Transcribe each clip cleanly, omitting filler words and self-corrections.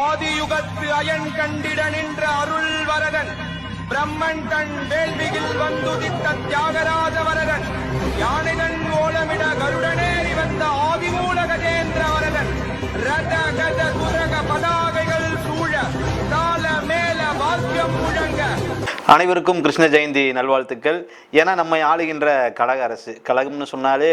ஆதியுகத்து iron கண்டிட நின்ற அருள் வரதன் பிரம்மன் தன் வேள்வியில் வந்துதித்த தியாகராஜ வரதன் யானைதன் ஓலமிட கருடனேறி வந்த ஆதிமூல கஜேந்திர வரதன் ரத கஜ குரக பதாகைகள் சூழ தாள மேல வாக்கியம் முழங்க. அனைவருக்கும் கிருஷ்ண ஜெயந்தி நல்வாழ்த்துக்கள். ஏன்னா நம்மை ஆளுகின்ற கழக அரசு, கழகம்னு சொன்னாலே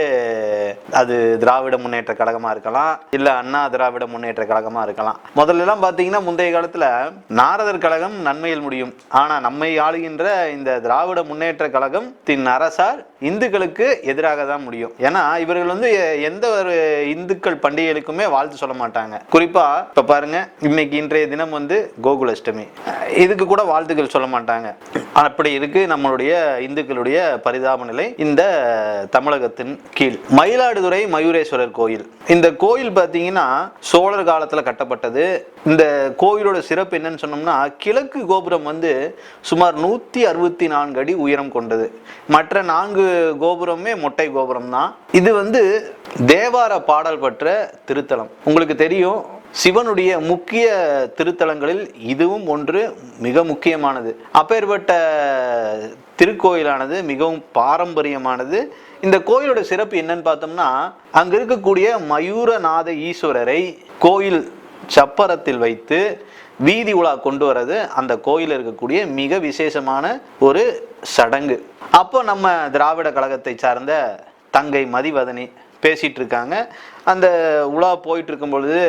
அது திராவிட முன்னேற்ற கழகமா இருக்கலாம், இல்ல அண்ணா திராவிட முன்னேற்ற கழகமா இருக்கலாம். முதல்ல எல்லாம் பாத்தீங்கன்னா முந்தைய காலத்துல நாரதர் கழகம் நன்மையில் முடியும். ஆனா நம்மை ஆளுகின்ற இந்த திராவிட முன்னேற்ற கழகத்தின் அரசால் இந்துக்களுக்கு எதிராக தான் முடியும். ஏன்னா இவர்கள் வந்து எந்த ஒரு இந்துக்கள் பண்டிகைகளுக்குமே வாழ்த்து சொல்ல மாட்டாங்க. குறிப்பா இப்ப பாருங்க, இன்னைக்கு இன்றைய தினம் வந்து கோகுலாஷ்டமி, இதுக்கு கூட வாழ்த்துக்கள் சொல்ல மாட்டாங்க. அப்படி இருக்கு நம்மளுடைய இந்துக்களுடைய பரிதாப நிலை. இந்த தமிழகத்தின் கீழ் மயிலாடுதுறை மயூரேஸ்வரர் கோயில், இந்த கோயில் பார்த்தீங்கன்னா சோழர் காலத்தில் கட்டப்பட்டது. இந்த கோயிலோட சிறப்பு என்னன்னு சொன்னோம்னா, கிழக்கு கோபுரம் வந்து சுமார் 164 அடி உயரம் கொண்டது. மற்ற 4 கோபுரமே மொட்டை கோபுரம் தான். இது வந்து தேவார பாடல் பெற்ற திருத்தலம். உங்களுக்கு தெரியும், சிவனுடைய முக்கிய திருத்தலங்களில் இதுவும் ஒன்று, மிக முக்கியமானது. அப்பேற்பட்ட திருக்கோயிலானது மிகவும் பாரம்பரியமானது. இந்த கோயிலோட சிறப்பு என்னன்னு பார்த்தோம்னா, அங்க இருக்கக்கூடிய மயூரநாத ஈஸ்வரரை கோயில் சப்பரத்தில் வைத்து வீதி உலா கொண்டு வர்றது அந்த கோயில் இருக்கக்கூடிய மிக விசேஷமான ஒரு சடங்கு. அப்போ நம்ம திராவிட கழகத்தை சார்ந்த தங்கை மதிவதனி பேசிட்டு இருக்காங்க. அந்த உலா போயிட்டு இருக்கும் பொழுது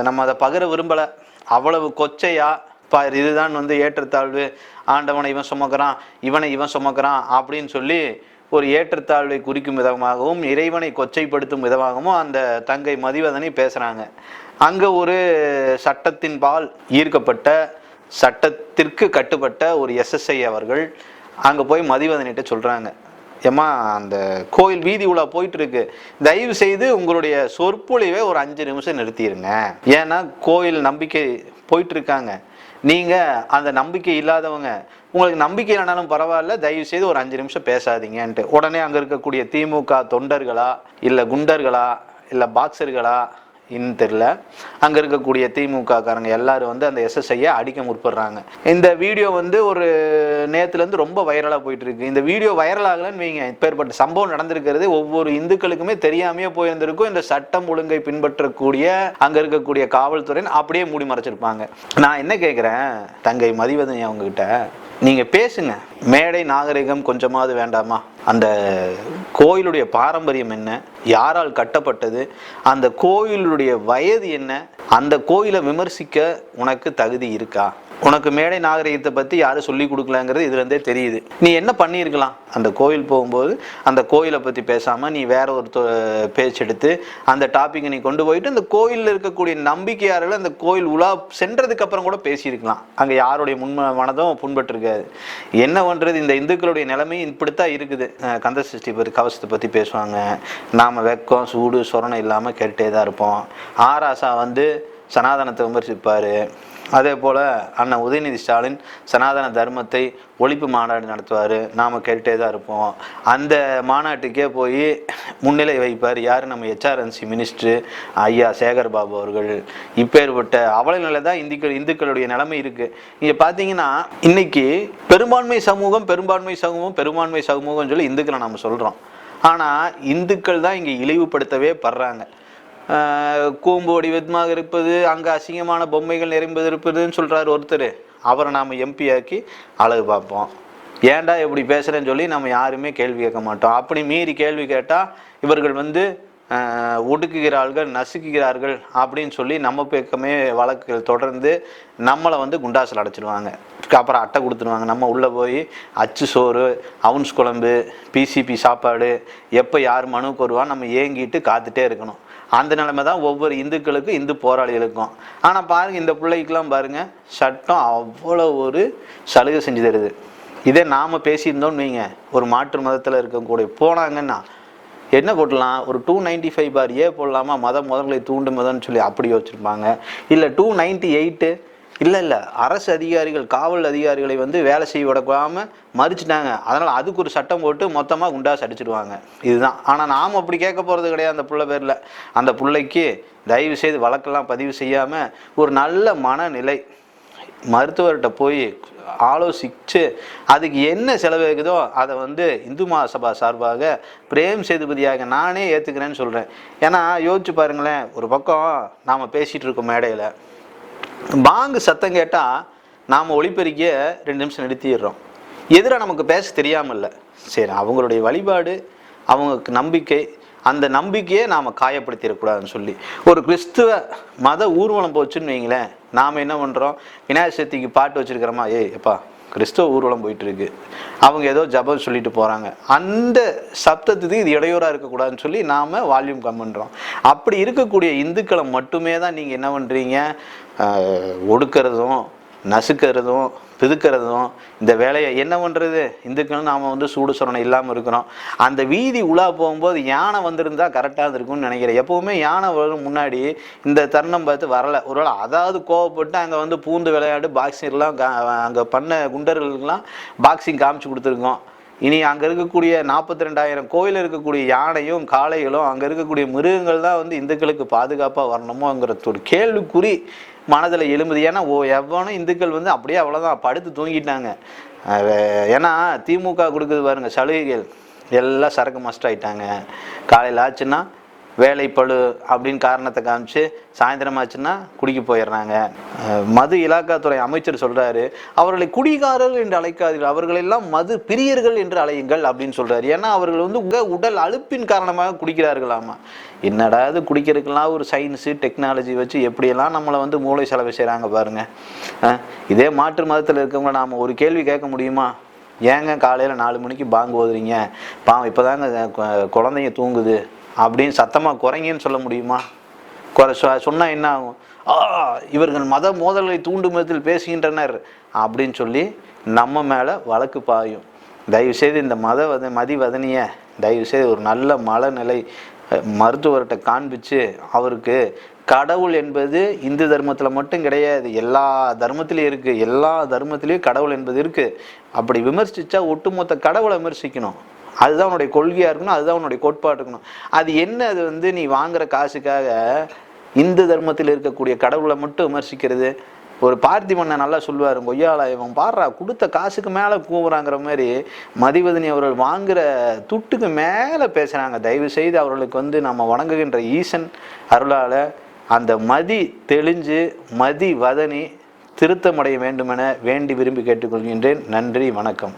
நம்ம அதை பகிர விரும்பலை. அவ்வளவு கொச்சையா, இதுதான் வந்து ஏற்றத்தாழ்வு, ஆண்டவனை இவன் சுமக்கிறான், இவனை இவன் சுமக்கிறான் அப்படின்னு சொல்லி ஒரு ஏற்றத்தாழ்வை குறிக்கும் விதமாகவும் இறைவனை கொச்சைப்படுத்தும் விதமாகவும் அந்த தங்கை மதிவதனி பேசுகிறாங்க. அங்கே ஒரு சட்டத்தின் பால் ஈர்க்கப்பட்ட, சட்டத்திற்கு கட்டுப்பட்ட ஒரு எஸ்எஸ்ஐ அவர்கள் அங்கே போய் மதிவதனிட்ட சொல்கிறாங்க, ஏம்மா அந்த கோயில் வீதி உலா போயிட்டு இருக்கு, தயவு செய்து உங்களுடைய சொற்பொழிவை ஒரு 5 நிமிஷம் நிறுத்திடுங்க. ஏன்னா கோயில் நம்பிக்கை போயிட்டு இருக்காங்க, நீங்க அந்த நம்பிக்கை இல்லாதவங்க, உங்களுக்கு நம்பிக்கை இல்லைனாலும் பரவாயில்ல, தயவு செய்து ஒரு 5 நிமிஷம் பேசாதீங்கன்ட்டு உடனே அங்க இருக்கக்கூடிய திமுக தொண்டர்களா இல்ல குண்டர்களா இல்ல பாக்ஸர்களா இன்னும் தெரியல, அங்க இருக்கக்கூடிய திமுக காரங்க எல்லாரும் வந்து அந்த எஸ்எஸ்ஐயை அடிக்க முற்படுறாங்க. இந்த வீடியோ வந்து ஒரு நேத்துல இருந்து ரொம்ப வைரலா போயிட்டு இருக்கு. இந்த வீடியோ வைரல் ஆகலன்னு வைங்க, இப்பேற்பட்ட சம்பவம் நடந்திருக்கிறது ஒவ்வொரு இந்துக்களுக்குமே தெரியாமையே போயிருந்திருக்கும். இந்த சட்டம் ஒழுங்கை பின்பற்றக்கூடிய அங்க இருக்கக்கூடிய காவல்துறை அப்படியே மூடி மறைச்சிருப்பாங்க. நான் என்ன கேட்கிறேன், தங்கை மதிவதனி அவங்க கிட்ட நீங்க பேசுங்க, மேடை நாகரிகம் கொஞ்சமாவது வேண்டாமா? அந்த கோயிலுடைய பாரம்பரியம் என்ன, யாரால் கட்டப்பட்டது, அந்த கோயிலுடைய வயது என்ன, அந்த கோயிலை விமர்சிக்க உனக்கு தகுதி இருக்கா? உனக்கு மேடை நாகரிகத்தை பற்றி யாரும் சொல்லி கொடுக்கலங்கிறது இதுலேருந்தே தெரியுது. நீ என்ன பண்ணியிருக்கலாம், அந்த கோயில் போகும்போது அந்த கோயிலை பற்றி பேசாமல் நீ வேற ஒரு பேச்செடுத்து அந்த டாப்பிக்கை நீ கொண்டு போயிட்டு அந்த கோயிலில் இருக்கக்கூடிய நம்பிக்கையாளர்கள் அந்த கோயில் உலா சென்றதுக்கு அப்புறம் கூட பேசியிருக்கலாம். அங்கே யாருடைய மனதும் புண்பட்டிருக்காது. என்ன பண்ணுறது, இந்த இந்துக்களுடைய நிலைமை இப்படித்தான் இருக்குது. கந்த சஷ்டி பற்றி கவசத்தை பற்றி பேசுவாங்க, நாம் வெக்கம் சூடு சொரணம் இல்லாமல் கேட்டே தான் இருப்போம். ஆராசா வந்து சனாதனத்தை விமர்சிப்பார். அதே போல் அண்ணன் உதயநிதி ஸ்டாலின் சனாதன தர்மத்தை ஒழிப்பு மாநாடு நடத்துவார், நாம் கேட்டே தான் இருப்போம். அந்த மாநாட்டுக்கே போய் முன்னிலை வைப்பார் யார், நம்ம ஹெச்ஆர்என்சி மினிஸ்டர் ஐயா சேகர் பாபு அவர்கள். இப்பேற்பட்ட அவல நிலை தான் இந்துக்களுடைய நிலைமை இருக்குது. இங்கே பார்த்தீங்கன்னா இன்னைக்கு பெரும்பான்மை சமூகம் சொல்லி இந்துக்களை நம்ம சொல்கிறோம். ஆனால் இந்துக்கள் தான் இங்கே இழிவுபடுத்தவே படுறாங்க. கூம்பு வடிவமாக இருப்பது, அங்கே அசிங்கமான பொம்மைகள் நிறைம்பது இருப்பதுன்னு சொல்கிறாரு ஒருத்தர். அவரை நாம் எம்பி ஆக்கி அழகு பார்ப்போம். ஏன்டா எப்படி பேசுகிறேன்னு சொல்லி நம்ம யாருமே கேள்வி கேட்க மாட்டோம். அப்படி மீறி கேள்வி கேட்டால் இவர்கள் வந்து ஒடுக்குகிறார்கள், நசுக்குகிறார்கள் அப்படின்னு சொல்லி நம்ம பக்கமே வழக்குகள் தொடர்ந்து நம்மளை வந்து குண்டாசில் அடைச்சிடுவாங்க. அப்புறம் அட்டை கொடுத்துருவாங்க. நம்ம உள்ளே போய் அச்சு சோறு, அவுன்ஸ் குழம்பு, பிசிபி சாப்பாடு, எப்போ யார் மனுக்கு வருவான்னு நம்ம ஏங்கிட்டு காத்துட்டே இருக்கணும். அந்த நிலைமை தான் ஒவ்வொரு இந்துக்களுக்கும், இந்து போராளிகளுக்கும். ஆனால் பாருங்கள், இந்த பிள்ளைக்கெல்லாம் பாருங்கள், சட்டம் அவ்வளோ ஒரு சலுகை செஞ்சு தருது. இதே நாம் பேசியிருந்தோன்னு வைங்க, ஒரு மாற்று மதத்தில் இருக்கக்கூடிய போனாங்கன்னா என்ன போடலாம், ஒரு 295/A போடலாமா, மதங்களை தூண்டும் மதம்னு சொல்லி அப்படி யோசிச்சிருப்பாங்க. இல்லை 298 இல்லை அரசு அதிகாரிகள் காவல் அதிகாரிகளை வந்து வேலை செய்ய விடக்காம மறிச்சிட்டாங்க. அதனால் அதுக்கு ஒரு சட்டம் போட்டு மொத்தமாக குண்டாஸ் அடிச்சிடுவாங்க. இதுதான். ஆனால் நாம் அப்படி கேட்க போகிறது கிடையாது. அந்த புள்ள பேரில் அந்த பிள்ளைக்கு தயவு செய்து வழக்கெல்லாம் பதிவு செய்யாமல் ஒரு நல்ல மனநிலை மருத்துவர்கிட்ட போய் ஆலோசித்து அதுக்கு என்ன செலவு இருக்குதோ அதை வந்து இந்து மகாசபா சார்பாக பிரேம் சேதுபதியாக நானே ஏற்றுக்கிறேன்னு சொல்கிறேன். ஏன்னா யோசிச்சு பாருங்களேன், ஒரு பக்கம் நாம் பேசிகிட்டு இருக்கோம் மேடையில், பாங்கு சத்தம் கேட்டால் நாம் ஒளிபெருக்கிய 2 நிமிஷம் நிறுத்திடுறோம். எதிராக நமக்கு பேச தெரியாமல் இல்லை. சரி, அவங்களுடைய வழிபாடு, அவங்களுக்கு நம்பிக்கை, அந்த நம்பிக்கையை நாம் காயப்படுத்திடக்கூடாதுன்னு சொல்லி ஒரு கிறிஸ்துவ மத ஊர்வலம் போச்சுன்னு வைங்களேன், நாம் என்ன பண்ணுறோம், விநாயகர் சதுர்த்திக்கு பாட்டு வச்சுருக்கிறோமா, எப்பா கிறிஸ்துவ ஊர்வலம் போயிட்டுருக்கு, அவங்க ஏதோ ஜபம் சொல்லிட்டு போகிறாங்க, அந்த சப்தத்துக்கு இது இடையூறாக இருக்கக்கூடாதுன்னு சொல்லி நாம் வால்யூம் கம் பண்ணுறோம். அப்படி இருக்கக்கூடிய இந்துக்களை மட்டுமே தான் நீங்கள் என்ன பண்ணுறீங்க, ஒடுக்கிறதும் நசுக்கிறதும் பிதுக்கிறதும். இந்த வேலையை என்ன பண்ணுறது, இந்துக்கள் நாம் வந்து சூடு சொரணை இல்லாமல் இருக்கிறோம். அந்த வீதி உலா போகும்போது யானை வந்திருந்தா கரெக்டாக இருந்திருக்கும்னு நினைக்கிறேன். எப்போவுமே யானை வரும் முன்னாடி இந்த தருணம் பார்த்து வரலை. ஒருவேளை அதாவது கோவப்பட்டு அங்கே வந்து பூந்து விளையாடு பாக்ஸிங்லாம் அங்கே பண்ண குண்டர்களுக்கெல்லாம் பாக்ஸிங் காமிச்சு கொடுத்துருக்கோம். இனி அங்கே இருக்கக்கூடிய 42,000 கோயில் இருக்கக்கூடிய யானையும் காளைகளும் அங்கே இருக்கக்கூடிய மிருகங்கள் தான் வந்து இந்துக்களுக்கு பாதுகாப்பாக வரணுமோங்கிற ஒரு கேள்விக்குறி மனதில் எழும்புது. ஏன்னா எவ்வளோ இந்துக்கள் வந்து அப்படியே அவ்வளோதான் படுத்து தூங்கிட்டாங்க. ஏன்னா திமுக கொடுக்குது பாருங்க சலுகைகள், எல்லாம் சரக்கு மஸ்ட் ஆகிட்டாங்க. காலையில் ஆச்சுன்னா வேலைப்பழு அப்படின்னு காரணத்தை காமிச்சு சாயந்தரம் ஆச்சுன்னா குடிக்க போயிடுறாங்க. மது இலாக்காத்துறை அமைச்சர் சொல்கிறாரு, அவர்களை குடிகாரர்கள் என்று அழைக்காதீர்கள், அவர்களெல்லாம் மது பிரியர்கள் என்று அழையுங்கள் அப்படின்னு சொல்கிறாரு. ஏன்னா அவர்கள் வந்து உடல் அலுப்பின் காரணமாக குடிக்கிறார்களாமா. என்னடா இது குடிக்கிறதுக்கெல்லாம் ஒரு சயின்ஸு டெக்னாலஜி வச்சு எப்படியெல்லாம் நம்மளை வந்து மூளை செலவு செய்கிறாங்க பாருங்கள். இதே மாற்று மதத்தில் இருக்கவங்க நாம் ஒரு கேள்வி கேட்க முடியுமா, ஏங்க காலையில் 4 மணிக்கு பாங்கு ஓதுறீங்க, பாவம் இப்போ தாங்க குழந்தைங்க தூங்குது அப்படின்னு சத்தமாக குறைங்கன்னு சொல்ல முடியுமா? சொன்னால் என்ன ஆகும், இவர்கள் மத மோதல்களை தூண்டும் விதத்தில் பேசுகின்றனர் அப்படின்னு சொல்லி நம்ம மேலே வழக்கு பாயும். தயவுசெய்து இந்த மதிவதனியை தயவுசெய்து ஒரு நல்ல மனநிலை மருத்துவர்கிட்ட காண்பிச்சு அவருக்கு கடவுள் என்பது இந்து தர்மத்தில் மட்டும் கிடையாது, எல்லா தர்மத்திலையும் இருக்குது, எல்லா தர்மத்திலையும் கடவுள் என்பது இருக்குது. அப்படி விமர்சித்தா ஒட்டுமொத்த கடவுளை விமர்சிக்கணும். அதுதான் உன்னுடைய கொள்கையாக இருக்கணும், அதுதான் உன்னுடைய கோட்பாடு இருக்கணும். அது என்ன, அது வந்து நீ வாங்குற காசுக்காக இந்து தர்மத்தில் இருக்கக்கூடிய கடவுளை மட்டும் விமர்சிக்கிறது. ஒரு பார்த்திபனை நல்லா சொல்லுவார், கொய்யால இவன் பாடுறா கொடுத்த காசுக்கு மேலே கூவுறாங்கிற மாதிரி மதிவதனி அவர்கள் வாங்குகிற துட்டுக்கு மேலே பேசுகிறாங்க. தயவு செய்து அவர்களுக்கு வந்து நம்ம வணங்குகின்ற ஈசன் அருளால் அந்த மதி தெளிஞ்சு மதிவதனி திருத்தமடைய வேண்டுமென வேண்டி விரும்பி கேட்டுக்கொள்கின்றேன். நன்றி, வணக்கம்.